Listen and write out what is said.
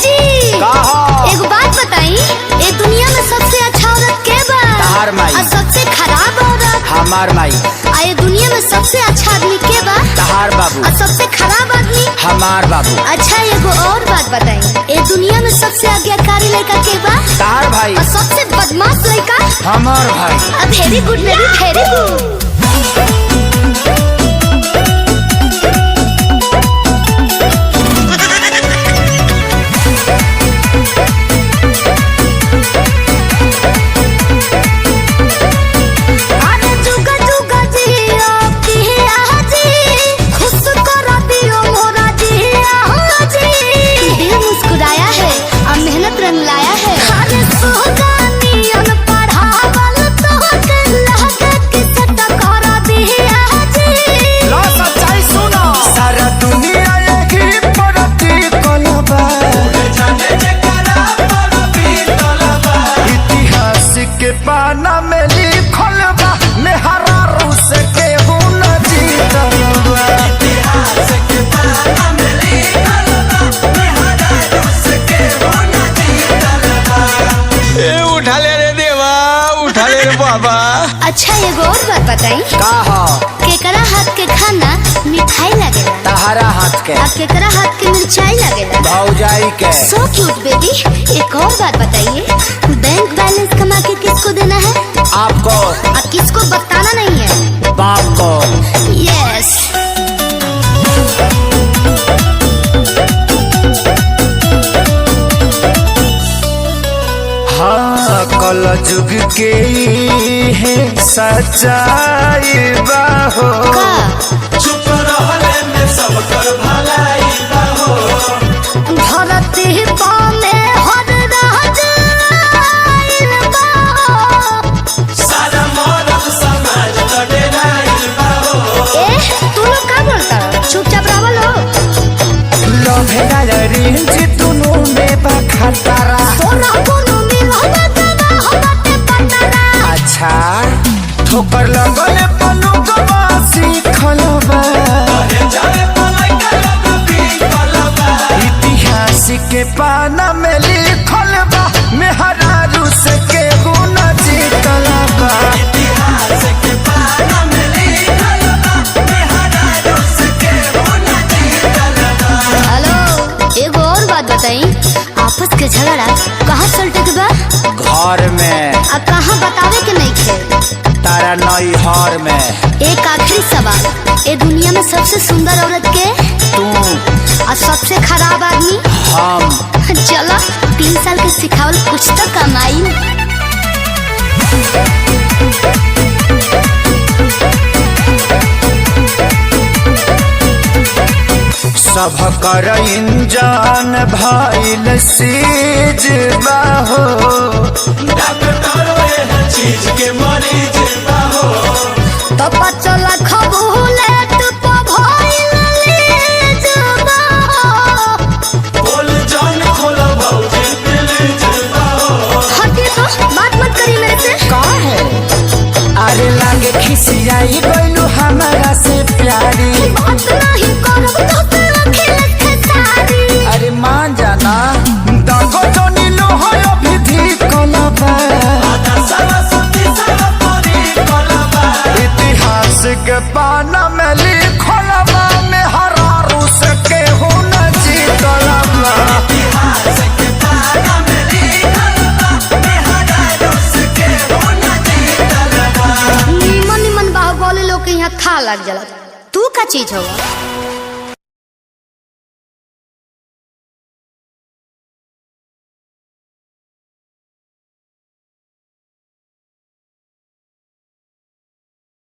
एक बात बताई, ये दुनिया में सबसे अच्छा औरत के बा? तहार माई। और सबसे खराब औरत? हमार माई। ये दुनिया में सबसे अच्छा आदमी के बा? तहार बाबू। और सबसे खराब आदमी? हमार बाबू। अच्छा एगो और बात बताई, ये दुनिया में सबसे आज्ञाकारी लड़का के बा? तहार भाई। और सबसे बदमाश लड़का? हमार भाई। Very good baby, very good. अच्छा एगो और बात बताई, केकरा हाथ के खाना मिठाई लगेला? तहारा हाथ के। और केकरा हाथ के मिर्चाई लगेला? भौजाई के। So cute baby. एक और बात बताइए, बैंक बैलेंस कमा के किसको देना है? आपको। और किसको बताना नहीं है? बाप को। यस। हाँ, कल जुग के है सच्चाई बाहो। चुप रहले में सब कर भलाई बाहो। धरती पामे हर राज आइल बाहो। सारा मर्द समाज लड़ाई बाहो। तू लोग क्या बोलता है? चुपचाप रहो लो। लोभेला रेंज दोनों में बखतरा। सोना कोनो मिला बता होते पटरा। अच्छा, ठोकर लगले पनु गवासी खलबा। अरे जाने पलाई का लोग भी खलबा। इतिहास के पाना में लिखल बा, मेहरारू से केहू न जीतल बा। इतिहास के पाना में लिखल बा, मेहरारू से केहू न जीतल बा। हेलो, एगो और बात बताई, आपस के झगड़ा कहाँ सलटे के बा? घर में। अब कहाँ बतावे के नहीं खे? तारा नई हर में। एक आखिरी सवाल, ये दुनिया में सबसे सुंदर औरत के? तू। और सबसे खराब आदमी? हम। चलो 3 साल के सिखावल कुछ तो कमाई। सब कर इंजान भइल सीज बाहो। डॉक्टर ये चीज के मरीज बाहो। तो 5 लाख भूले तू भइल लीज बाहो। बोल जान खोलो भौजी प्लीज बाहो। हटिए तो, बात मत करिए मेरे से। का है? अरे लागे खिसियाई गइलू हमारा से प्यारी। बात नहीं करब तो अरे मान जाना, दागो तो नीलो हो विधि कलबा। इतिहास के पाना में लिखल बा, मेहरारू से केहू न जीतल बा। इतिहास के पाना में लिखल बा, मेहरारू से केहू न जीतल बा। निमन निमन बाहुबली लोग के यहाँ था लग जाला। तू का चीज होगा?